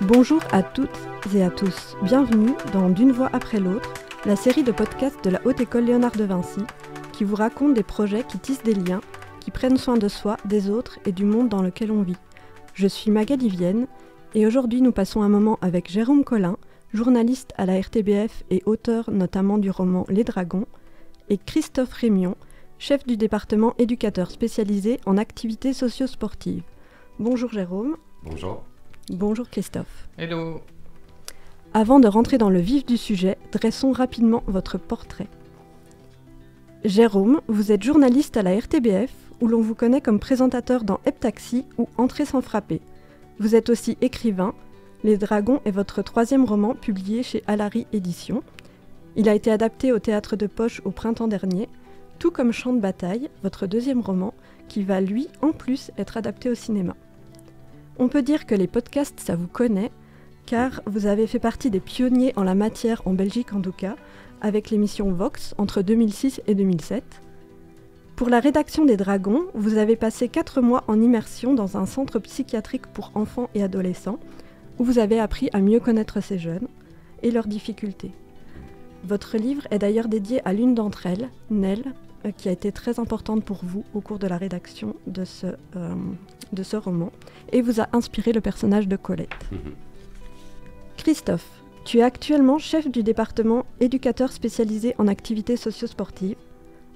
Bonjour à toutes et à tous, bienvenue dans D'une voix après l'autre, la série de podcasts de la Haute École Léonard de Vinci, qui vous raconte des projets qui tissent des liens, qui prennent soin de soi, des autres et du monde dans lequel on vit. Je suis Magali Vienne, et aujourd'hui nous passons un moment avec Jérôme Collin, journaliste à la RTBF et auteur notamment du roman Les Dragons, et Christophe Rémion, chef du département éducateur spécialisé en activités socio-sportives. Bonjour Jérôme. Bonjour. Bonjour Christophe. Hello. Avant de rentrer dans le vif du sujet, dressons rapidement votre portrait. Jérôme, vous êtes journaliste à la RTBF, où l'on vous connaît comme présentateur dans Heptaxi ou Entrer sans frapper. Vous êtes aussi écrivain. Les Dragons est votre troisième roman publié chez Alary Éditions. Il a été adapté au théâtre de Poche au printemps dernier, tout comme Champ de bataille, votre deuxième roman, qui va lui, en plus, être adapté au cinéma. On peut dire que les podcasts, ça vous connaît, car vous avez fait partie des pionniers en la matière, en Belgique en tout cas, avec l'émission Vox entre 2006 et 2007. Pour la rédaction des Dragons, vous avez passé 4 mois en immersion dans un centre psychiatrique pour enfants et adolescents, où vous avez appris à mieux connaître ces jeunes et leurs difficultés. Votre livre est d'ailleurs dédié à l'une d'entre elles, Nell, qui a été très importante pour vous au cours de la rédaction de ce roman, et vous a inspiré le personnage de Colette. Christophe, tu es actuellement chef du département éducateur spécialisé en activités socio-sportives.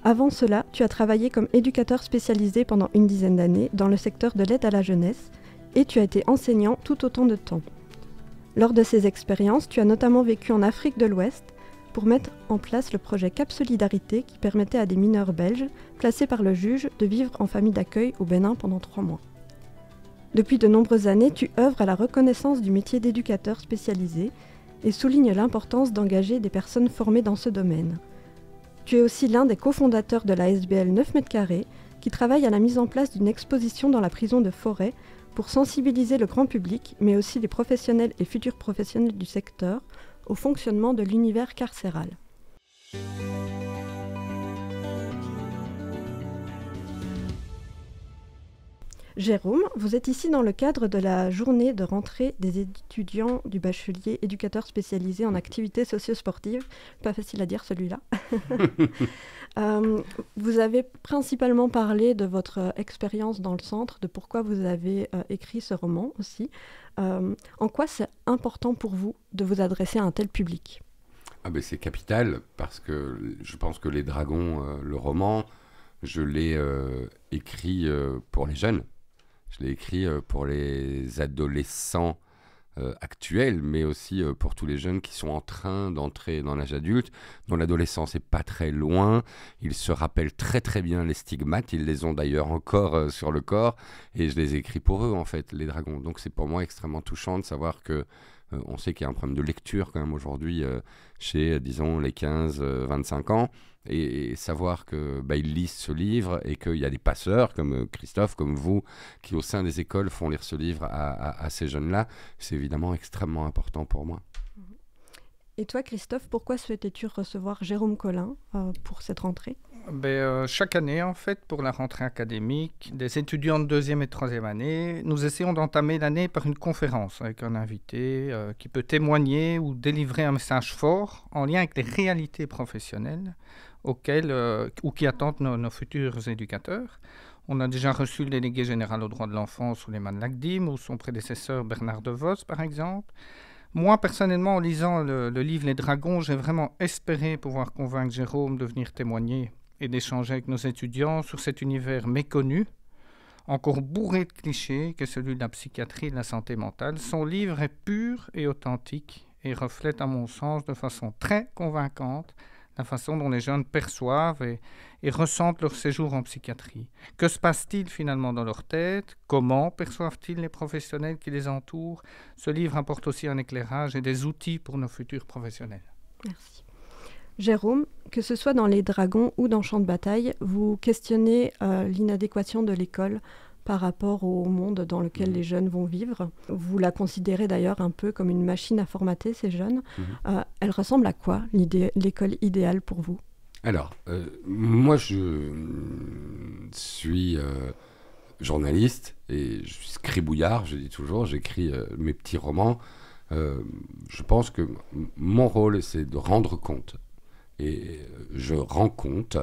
Avant cela, tu as travaillé comme éducateur spécialisé pendant une dizaine d'années dans le secteur de l'aide à la jeunesse, et tu as été enseignant tout autant de temps. Lors de ces expériences, tu as notamment vécu en Afrique de l'Ouest pour mettre en place le projet Cap Solidarité qui permettait à des mineurs belges, placés par le juge, de vivre en famille d'accueil au Bénin pendant 3 mois. Depuis de nombreuses années, tu œuvres à la reconnaissance du métier d'éducateur spécialisé et soulignes l'importance d'engager des personnes formées dans ce domaine. Tu es aussi l'un des cofondateurs de la SBL 9 mètres carrés qui travaille à la mise en place d'une exposition dans la prison de Forêt pour sensibiliser le grand public, mais aussi les professionnels et futurs professionnels du secteur, au fonctionnement de l'univers carcéral. Jérôme, vous êtes ici dans le cadre de la journée de rentrée des étudiants du bachelier éducateur spécialisé en activités socio-sportives. Pas facile à dire celui-là. Vous avez principalement parlé de votre expérience dans le centre, de pourquoi vous avez écrit ce roman aussi. En quoi c'est important pour vous de vous adresser à un tel public ? C'est capital parce que je pense que Les Dragons, le roman, je l'ai écrit pour les jeunes. Je l'ai écrit pour les adolescents actuels, mais aussi pour tous les jeunes qui sont en train d'entrer dans l'âge adulte, dont l'adolescence n'est pas très loin. Ils se rappellent très très bien les stigmates, ils les ont d'ailleurs encore sur le corps, et je les ai écrits pour eux en fait, Les Dragons. Donc c'est pour moi extrêmement touchant de savoir que on sait qu'il y a un problème de lecture quand même aujourd'hui chez, disons, les 15-25 ans, et savoir qu'ils lisent ce livre et qu'il y a des passeurs comme Christophe, comme vous, qui au sein des écoles font lire ce livre à ces jeunes-là, c'est évidemment extrêmement important pour moi. Et toi, Christophe, pourquoi souhaitais-tu recevoir Jérôme Collin pour cette rentrée ? Chaque année, en fait, pour la rentrée académique, des étudiants de 2e et 3e année, nous essayons d'entamer l'année par une conférence avec un invité qui peut témoigner ou délivrer un message fort en lien avec les réalités professionnelles auxquelles ou qui attendent nos futurs éducateurs. On a déjà reçu le délégué général aux droits de l'enfant, Souleymane Lagdim, ou son prédécesseur Bernard DeVos, par exemple. Moi, personnellement, en lisant le livre Les Dragons, j'ai vraiment espéré pouvoir convaincre Jérôme de venir témoigner et d'échanger avec nos étudiants sur cet univers méconnu, encore bourré de clichés, que celui de la psychiatrie et de la santé mentale. Son livre est pur et authentique et reflète, à mon sens, de façon très convaincante la façon dont les jeunes perçoivent et ressentent leur séjour en psychiatrie. Que se passe-t-il finalement dans leur tête ? Comment perçoivent-ils les professionnels qui les entourent ? Ce livre apporte aussi un éclairage et des outils pour nos futurs professionnels. Merci. Jérôme, que ce soit dans Les Dragons ou dans Champ de bataille, vous questionnez l'inadéquation de l'école par rapport au monde dans lequel les jeunes vont vivre. Vous la considérez d'ailleurs un peu comme une machine à formater, ces jeunes. Elle ressemble à quoi, l'école idéale pour vous ? Alors, moi je suis journaliste et je suis scribouillard, je dis toujours, j'écris mes petits romans. Je pense que mon rôle, c'est de rendre compte. Et je rends compte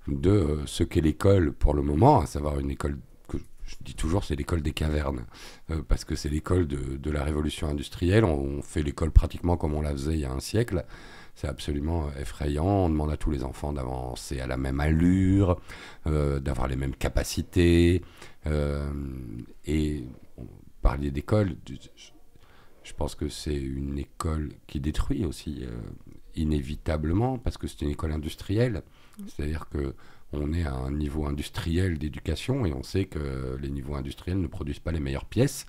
de ce qu'est l'école pour le moment, à savoir une école que je dis toujours, c'est l'école des cavernes, parce que c'est l'école de la révolution industrielle. On fait l'école pratiquement comme on la faisait il y a un siècle. C'est absolument effrayant. On demande à tous les enfants d'avancer à la même allure, d'avoir les mêmes capacités. Et on parlait d'école, je pense que c'est une école qui détruit aussi inévitablement, parce que c'est une école industrielle. C'est-à-dire qu'on est à un niveau industriel d'éducation et on sait que les niveaux industriels ne produisent pas les meilleures pièces.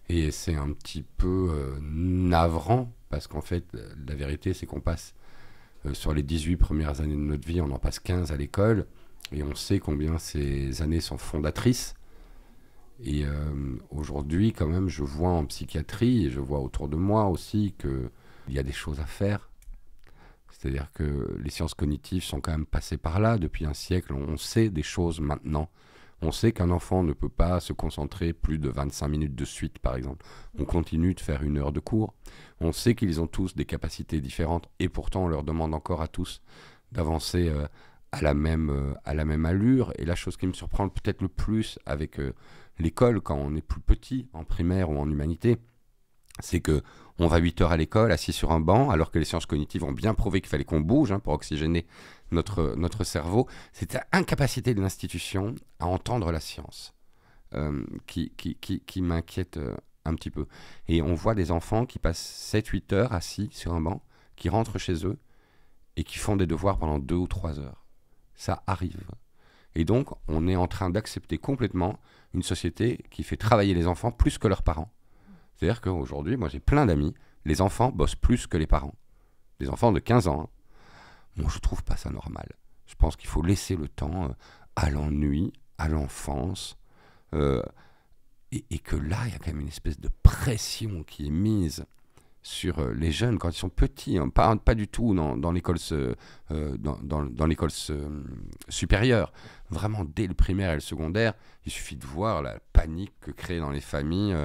Et c'est un petit peu navrant, parce qu'en fait, la vérité, c'est qu'on passe sur les 18 premières années de notre vie, on en passe 15 à l'école, et on sait combien ces années sont fondatrices. Et aujourd'hui, quand même, je vois en psychiatrie, et je vois autour de moi aussi, qu'il y a des choses à faire. C'est-à-dire que les sciences cognitives sont quand même passées par là depuis un siècle. On sait des choses maintenant. On sait qu'un enfant ne peut pas se concentrer plus de 25 minutes de suite, par exemple. On continue de faire 1 heure de cours. On sait qu'ils ont tous des capacités différentes et pourtant on leur demande encore à tous d'avancer à la même allure. Et la chose qui me surprend peut-être le plus avec l'école, quand on est plus petit, en primaire ou en humanité, c'est que on va 8 heures à l'école, assis sur un banc, alors que les sciences cognitives ont bien prouvé qu'il fallait qu'on bouge pour oxygéner notre cerveau. C'est l'incapacité de l'institution à entendre la science qui m'inquiète un petit peu. Et on voit des enfants qui passent 7-8 heures assis sur un banc, qui rentrent chez eux et qui font des devoirs pendant 2 ou 3 heures. Ça arrive. Et donc, on est en train d'accepter complètement une société qui fait travailler les enfants plus que leurs parents. C'est-à-dire qu'aujourd'hui, moi j'ai plein d'amis, les enfants bossent plus que les parents. Des enfants de 15 ans. Moi je trouve pas ça normal. Je pense qu'il faut laisser le temps à l'ennui, à l'enfance, et que là, il y a quand même une espèce de pression qui est mise sur les jeunes quand ils sont petits, pas du tout dans l'école supérieure. Vraiment, dès le primaire et le secondaire, il suffit de voir la panique que crée dans les familles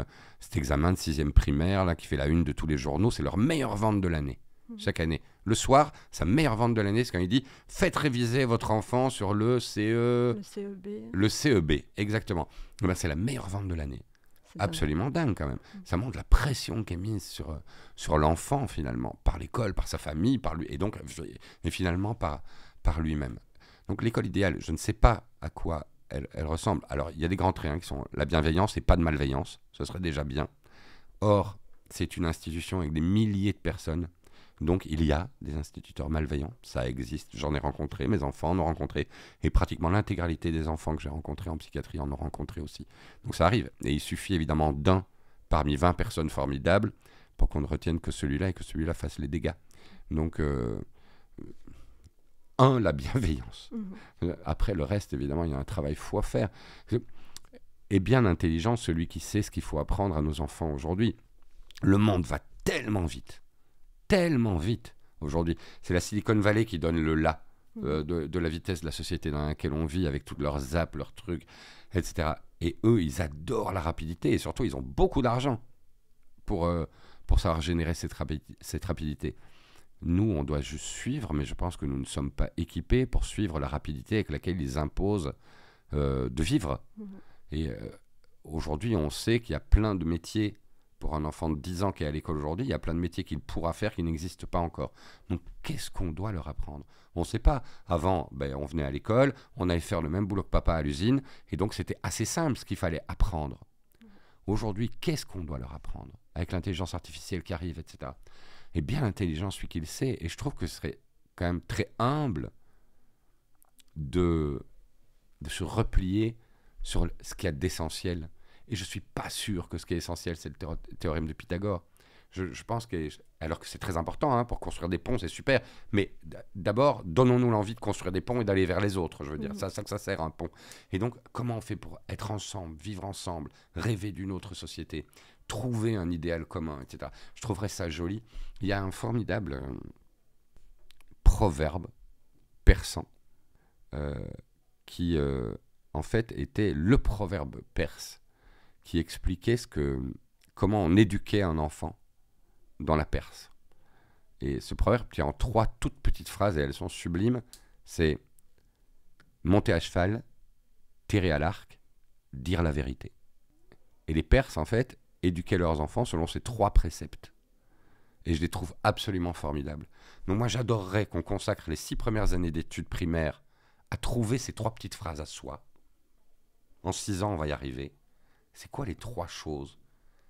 cet examen de 6e primaire là, qui fait la une de tous les journaux. C'est leur meilleure vente de l'année, chaque année. Le soir, sa meilleure vente de l'année, c'est quand il dit « Faites réviser votre enfant sur le CE... » Le CEB. Le CEB, exactement. C'est la meilleure vente de l'année. Absolument dingue quand même. Ça montre la pression qui est mise sur l'enfant finalement, par l'école, par sa famille, par lui, et finalement par lui-même. Donc l'école idéale, je ne sais pas à quoi elle ressemble. Alors il y a des grands traits qui sont la bienveillance et pas de malveillance, ce serait déjà bien. Or, c'est une institution avec des milliers de personnes, donc il y a des instituteurs malveillants, ça existe, j'en ai rencontré, mes enfants en ont rencontré, et pratiquement l'intégralité des enfants que j'ai rencontrés en psychiatrie en ont rencontré aussi. Donc ça arrive, et il suffit évidemment d'un parmi 20 personnes formidables pour qu'on ne retienne que celui-là et que celui-là fasse les dégâts. Donc, la bienveillance. Après, le reste, évidemment, il y a un travail fou à faire. Et bien intelligent, celui qui sait ce qu'il faut apprendre à nos enfants aujourd'hui. Le monde va tellement vite aujourd'hui. C'est la Silicon Valley qui donne le là de la vitesse de la société dans laquelle on vit, avec toutes leurs apps, leurs trucs, etc. Et eux, ils adorent la rapidité, et surtout, ils ont beaucoup d'argent pour savoir générer cette rapidité. Nous, on doit juste suivre, mais je pense que nous ne sommes pas équipés pour suivre la rapidité avec laquelle ils imposent de vivre. Et aujourd'hui, on sait qu'il y a plein de métiers. Pour un enfant de 10 ans qui est à l'école aujourd'hui, il y a plein de métiers qu'il pourra faire qui n'existent pas encore. Donc, qu'est-ce qu'on doit leur apprendre? On ne sait pas. Avant, on venait à l'école, on allait faire le même boulot que papa à l'usine, et donc c'était assez simple ce qu'il fallait apprendre. Aujourd'hui, qu'est-ce qu'on doit leur apprendre? Avec l'intelligence artificielle qui arrive, etc. Et bien intelligent celui qui le sait. Et je trouve que ce serait quand même très humble de se replier sur ce qu'il y a d'essentiel. Et je ne suis pas sûr que ce qui est essentiel, c'est le théorème de Pythagore. Je pense alors que c'est très important pour construire des ponts, c'est super. Mais d'abord, donnons-nous l'envie de construire des ponts et d'aller vers les autres. Je veux dire, ça que ça sert un pont. Et donc, comment on fait pour être ensemble, vivre ensemble, rêver d'une autre société, trouver un idéal commun, etc. Je trouverais ça joli. Il y a un formidable proverbe persan qui en fait, était le proverbe perse qui expliquait comment on éduquait un enfant dans la Perse. Et ce proverbe tient en 3 toutes petites phrases, et elles sont sublimes. C'est monter à cheval, tirer à l'arc, dire la vérité. Et les Perses, en fait, éduquaient leurs enfants selon ces 3 préceptes. Et je les trouve absolument formidables. Donc moi, j'adorerais qu'on consacre les 6 premières années d'études primaires à trouver ces 3 petites phrases à soi. En 6 ans, on va y arriver. C'est quoi les 3 choses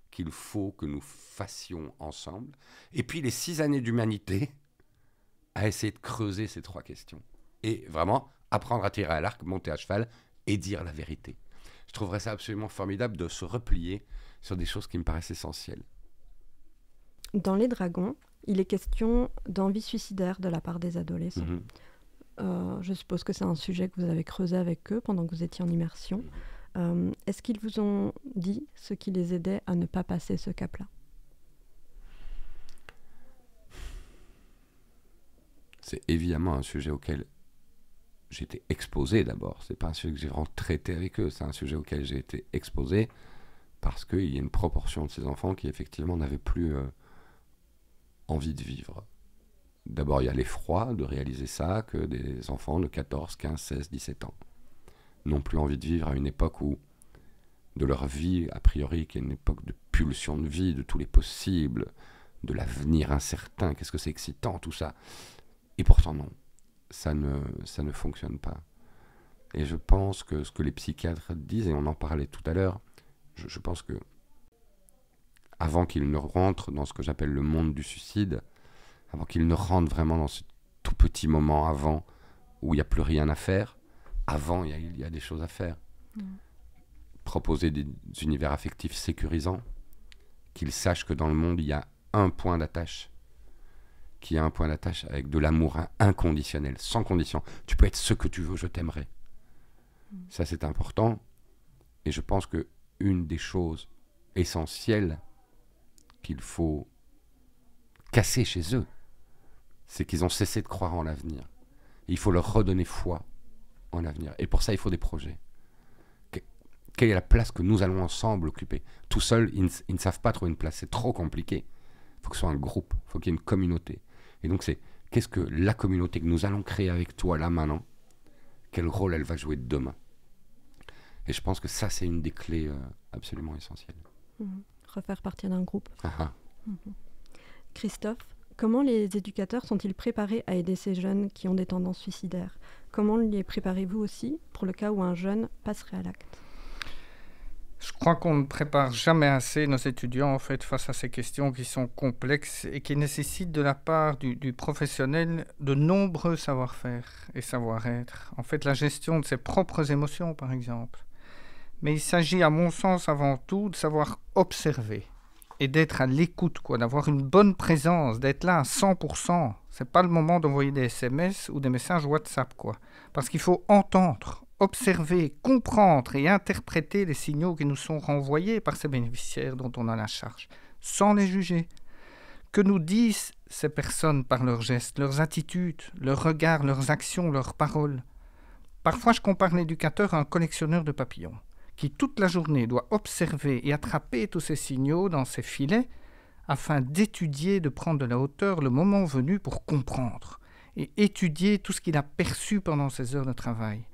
qu'il faut que nous fassions ensemble? Et puis les 6 années d'humanité à essayer de creuser ces 3 questions. Et vraiment, apprendre à tirer à l'arc, monter à cheval et dire la vérité. Je trouverais ça absolument formidable de se replier sur des choses qui me paraissent essentielles. Dans Les Dragons, il est question d'envie suicidaire de la part des adolescents. Je suppose que c'est un sujet que vous avez creusé avec eux pendant que vous étiez en immersion. Est-ce qu'ils vous ont dit ce qui les aidait à ne pas passer ce cap-là? C'est évidemment un sujet auquel j'ai été exposé d'abord. C'est pas un sujet que j'ai vraiment traité avec eux. C'est un sujet auquel j'ai été exposé parce qu'il y a une proportion de ces enfants qui effectivement n'avaient plus envie de vivre. D'abord, il y a l'effroi de réaliser ça, que des enfants de 14, 15, 16, 17 ans n'ont plus envie de vivre à une époque où, de leur vie, a priori, qui est une époque de pulsion de vie, de tous les possibles, de l'avenir incertain, qu'est-ce que c'est excitant, tout ça. Et pourtant, non, ça ne fonctionne pas. Et je pense que ce que les psychiatres disent, et on en parlait tout à l'heure, je pense que avant qu'ils ne rentrent dans ce que j'appelle le monde du suicide, avant qu'ils ne rentrent vraiment dans ce tout petit moment avant où il n'y a plus rien à faire, avant il y a des choses à faire. Proposer des univers affectifs sécurisants, qu'ils sachent que dans le monde il y a un point d'attache, qu'il y a un point d'attache avec de l'amour inconditionnel, sans condition. Tu peux être ce que tu veux, je t'aimerai. Ça c'est important, et je pense que une des choses essentielles qu'il faut casser chez eux, c'est qu'ils ont cessé de croire en l'avenir. Il faut leur redonner foi en l'avenir. Et pour ça, il faut des projets. Quelle est la place que nous allons ensemble occuper? Tout seuls, ils ne savent pas trouver une place. C'est trop compliqué. Il faut que ce soit un groupe. Il faut qu'il y ait une communauté. Et donc, qu'est-ce que la communauté que nous allons créer avec toi là maintenant, quel rôle elle va jouer demain? Et je pense que ça, c'est une des clés absolument essentielles. Refaire partie d'un groupe. Christophe, comment les éducateurs sont-ils préparés à aider ces jeunes qui ont des tendances suicidaires? Comment les préparez-vous aussi pour le cas où un jeune passerait à l'acte? Je crois qu'on ne prépare jamais assez nos étudiants en fait, face à ces questions qui sont complexes et qui nécessitent de la part du professionnel de nombreux savoir-faire et savoir-être. En fait, la gestion de ses propres émotions, par exemple. Mais il s'agit, à mon sens, avant tout, de savoir observer et d'être à l'écoute, d'avoir une bonne présence, d'être là à 100%. C'est pas le moment d'envoyer des SMS ou des messages WhatsApp, parce qu'il faut entendre, observer, comprendre et interpréter les signaux qui nous sont renvoyés par ces bénéficiaires dont on a la charge, sans les juger. Que nous disent ces personnes par leurs gestes, leurs attitudes, leurs regards, leurs actions, leurs paroles? Parfois, je compare l'éducateur à un collectionneur de papillons, qui toute la journée doit observer et attraper tous ces signaux dans ses filets afin d'étudier, de prendre de la hauteur le moment venu pour comprendre et étudier tout ce qu'il a perçu pendant ses heures de travail.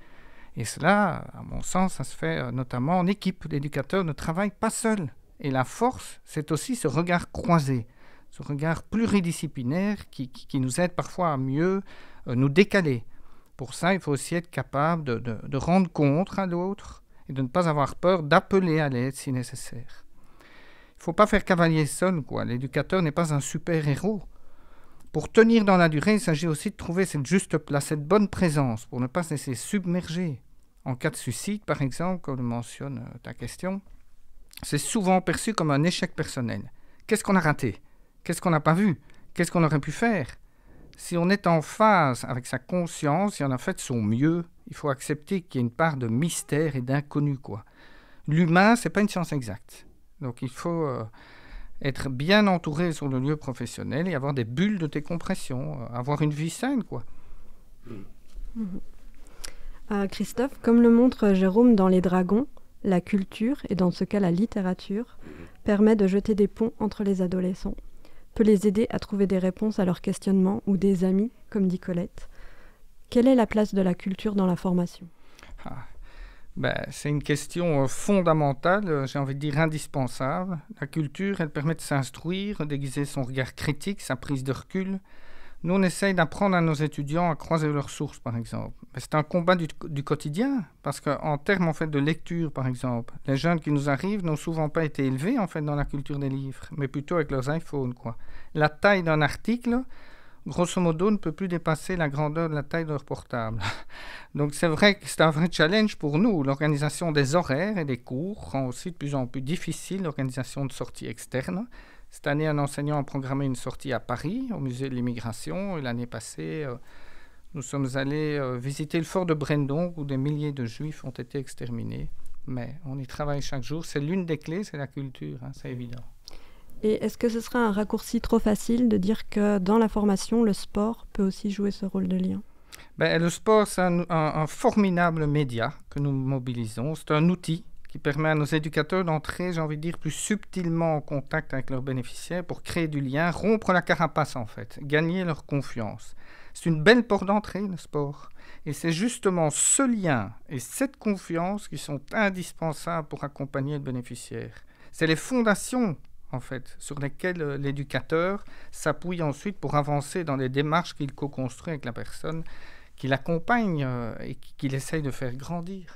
Et cela, à mon sens, ça se fait notamment en équipe. L'éducateur ne travaille pas seul. Et la force, c'est aussi ce regard croisé, ce regard pluridisciplinaire qui nous aide parfois à mieux nous décaler. Pour ça, il faut aussi être capable de rendre compte à l'autre et de ne pas avoir peur d'appeler à l'aide si nécessaire. Il ne faut pas faire cavalier seul, L'éducateur n'est pas un super-héros. Pour tenir dans la durée, il s'agit aussi de trouver cette juste place, cette bonne présence, pour ne pas se laisser submerger. En cas de suicide, par exemple, comme le mentionne ta question, c'est souvent perçu comme un échec personnel. Qu'est-ce qu'on a raté? Qu'est-ce qu'on n'a pas vu? Qu'est-ce qu'on aurait pu faire? Si on est en phase avec sa conscience, si on a fait son mieux, il faut accepter qu'il y a une part de mystère et d'inconnu, L'humain, ce n'est pas une science exacte. Donc il faut être bien entouré sur le lieu professionnel et avoir des bulles de décompression, avoir une vie saine, Christophe, comme le montre Jérôme dans Les Dragons, la culture, et dans ce cas la littérature, permet de jeter des ponts entre les adolescents, peut les aider à trouver des réponses à leurs questionnements ou des amis, comme dit Colette. Quelle est la place de la culture dans la formation ? C'est une question fondamentale, j'ai envie de dire indispensable. La culture, elle permet de s'instruire, d'aiguiser son regard critique, sa prise de recul. Nous, on essaye d'apprendre à nos étudiants à croiser leurs sources, par exemple. Mais c'est un combat du quotidien, parce qu'en termes en fait, de lecture, par exemple, les jeunes qui nous arrivent n'ont souvent pas été élevés en fait, dans la culture des livres, mais plutôt avec leurs iPhones, quoi. La taille d'un article, grosso modo, ne peut plus dépasser la grandeur de la taille de leur portable. Donc c'est vrai que c'est un vrai challenge pour nous. L'organisation des horaires et des cours rend aussi de plus en plus difficile l'organisation de sorties externes. Cette année, un enseignant a programmé une sortie à Paris, au musée de l'immigration. Et l'année passée, nous sommes allés visiter le fort de Brendong, où des milliers de Juifs ont été exterminés. Mais on y travaille chaque jour. C'est l'une des clés, c'est la culture, c'est évident. Et est-ce que ce serait un raccourci trop facile de dire que dans la formation, le sport peut aussi jouer ce rôle de lien ? Le sport, c'est un formidable média que nous mobilisons. C'est un outil qui permet à nos éducateurs d'entrer, j'ai envie de dire, plus subtilement en contact avec leurs bénéficiaires pour créer du lien, rompre la carapace en fait, gagner leur confiance. C'est une belle porte d'entrée, le sport. Et c'est justement ce lien et cette confiance qui sont indispensables pour accompagner le bénéficiaire. C'est les fondations, en fait, sur lesquelles l'éducateur s'appuie ensuite pour avancer dans les démarches qu'il co-construit avec la personne, qu'il accompagne et qu'il essaye de faire grandir.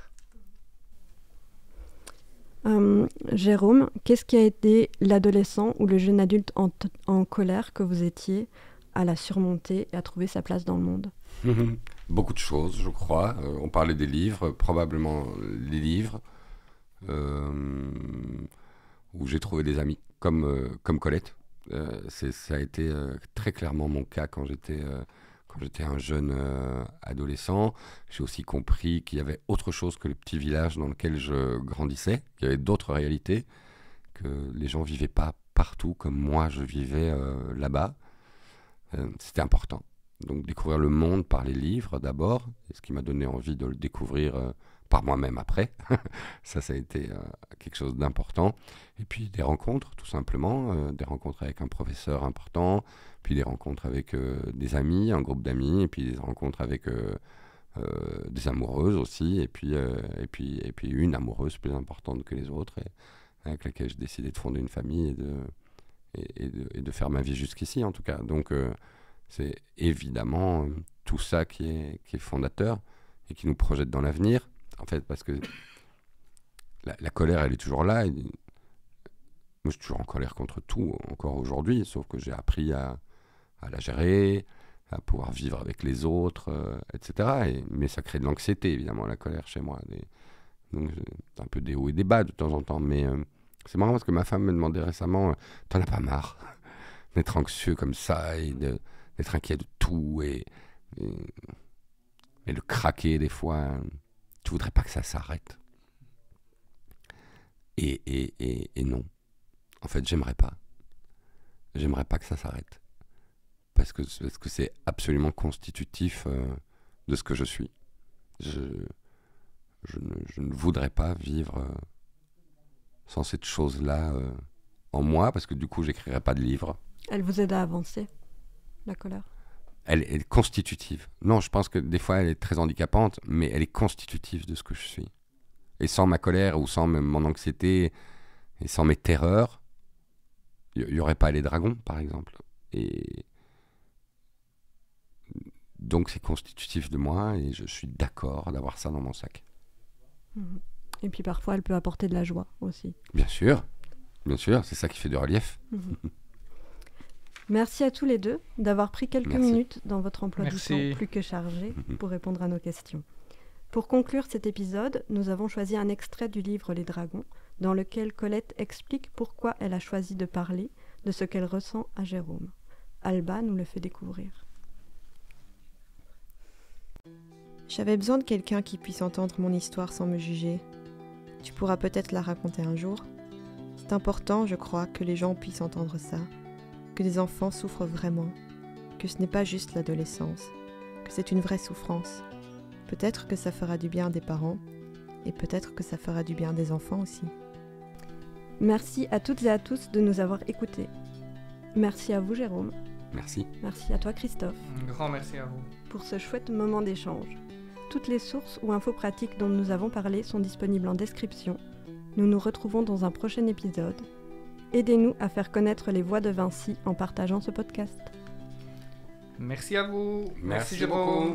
Jérôme, qu'est-ce qui a aidé l'adolescent ou le jeune adulte en colère que vous étiez à la surmonter et à trouver sa place dans le monde ? Beaucoup de choses, je crois. On parlait des livres, probablement les livres, où j'ai trouvé des amis, comme Colette. Ça a été très clairement mon cas quand j'étais un jeune adolescent. J'ai aussi compris qu'il y avait autre chose que le petit village dans lequel je grandissais, qu'il y avait d'autres réalités, que les gens ne vivaient pas partout comme moi je vivais là-bas. C'était important. Donc découvrir le monde par les livres d'abord, et ce qui m'a donné envie de le découvrir par moi-même après. Ça a été quelque chose d'important. Et puis des rencontres, tout simplement, des rencontres avec un professeur important, puis des rencontres avec des amis, un groupe d'amis, et puis des rencontres avec des amoureuses aussi, et puis une amoureuse plus importante que les autres, et avec laquelle j'ai décidé de fonder une famille et de faire ma vie jusqu'ici, en tout cas. Donc c'est évidemment tout ça qui est fondateur et qui nous projette dans l'avenir, en fait, parce que la colère, elle est toujours là. Moi, je suis toujours en colère contre tout, encore aujourd'hui, sauf que j'ai appris à la gérer, à pouvoir vivre avec les autres, etc. Mais ça crée de l'anxiété, évidemment, la colère chez moi. Donc, un peu des hauts et des bas de temps en temps. Mais c'est marrant parce que ma femme me demandait récemment, t'en as pas marre d'être anxieux comme ça et d'être inquiet de tout et de craquer des fois. Tu voudrais pas que ça s'arrête. Et non. En fait, j'aimerais pas. J'aimerais pas que ça s'arrête. Parce que c'est absolument constitutif de ce que je suis. Je ne voudrais pas vivre sans cette chose-là en moi, parce que du coup, j'écrirais pas de livre. Elle vous aide à avancer, la colère ? Elle est constitutive. Non, je pense que des fois, elle est très handicapante, mais elle est constitutive de ce que je suis. Et sans ma colère ou sans mon anxiété et sans mes terreurs, il n'y aurait pas les dragons, par exemple. Et donc, c'est constitutif de moi et je suis d'accord d'avoir ça dans mon sac. Et puis parfois, elle peut apporter de la joie aussi. Bien sûr, c'est ça qui fait du relief. Merci à tous les deux d'avoir pris quelques minutes dans votre emploi du temps plus que chargé pour répondre à nos questions. Pour conclure cet épisode, nous avons choisi un extrait du livre Les Dragons, dans lequel Colette explique pourquoi elle a choisi de parler de ce qu'elle ressent à Jérôme. Alba nous le fait découvrir. J'avais besoin de quelqu'un qui puisse entendre mon histoire sans me juger. Tu pourras peut-être la raconter un jour. C'est important, je crois, que les gens puissent entendre ça, que des enfants souffrent vraiment, que ce n'est pas juste l'adolescence, que c'est une vraie souffrance. Peut-être que ça fera du bien des parents, et peut-être que ça fera du bien des enfants aussi. Merci à toutes et à tous de nous avoir écoutés. Merci à vous Jérôme. Merci. Merci à toi Christophe. Un grand merci à vous. Pour ce chouette moment d'échange. Toutes les sources ou infos pratiques dont nous avons parlé sont disponibles en description. Nous nous retrouvons dans un prochain épisode. Aidez-nous à faire connaître les voix de Vinci en partageant ce podcast. Merci à vous. Merci Jérôme.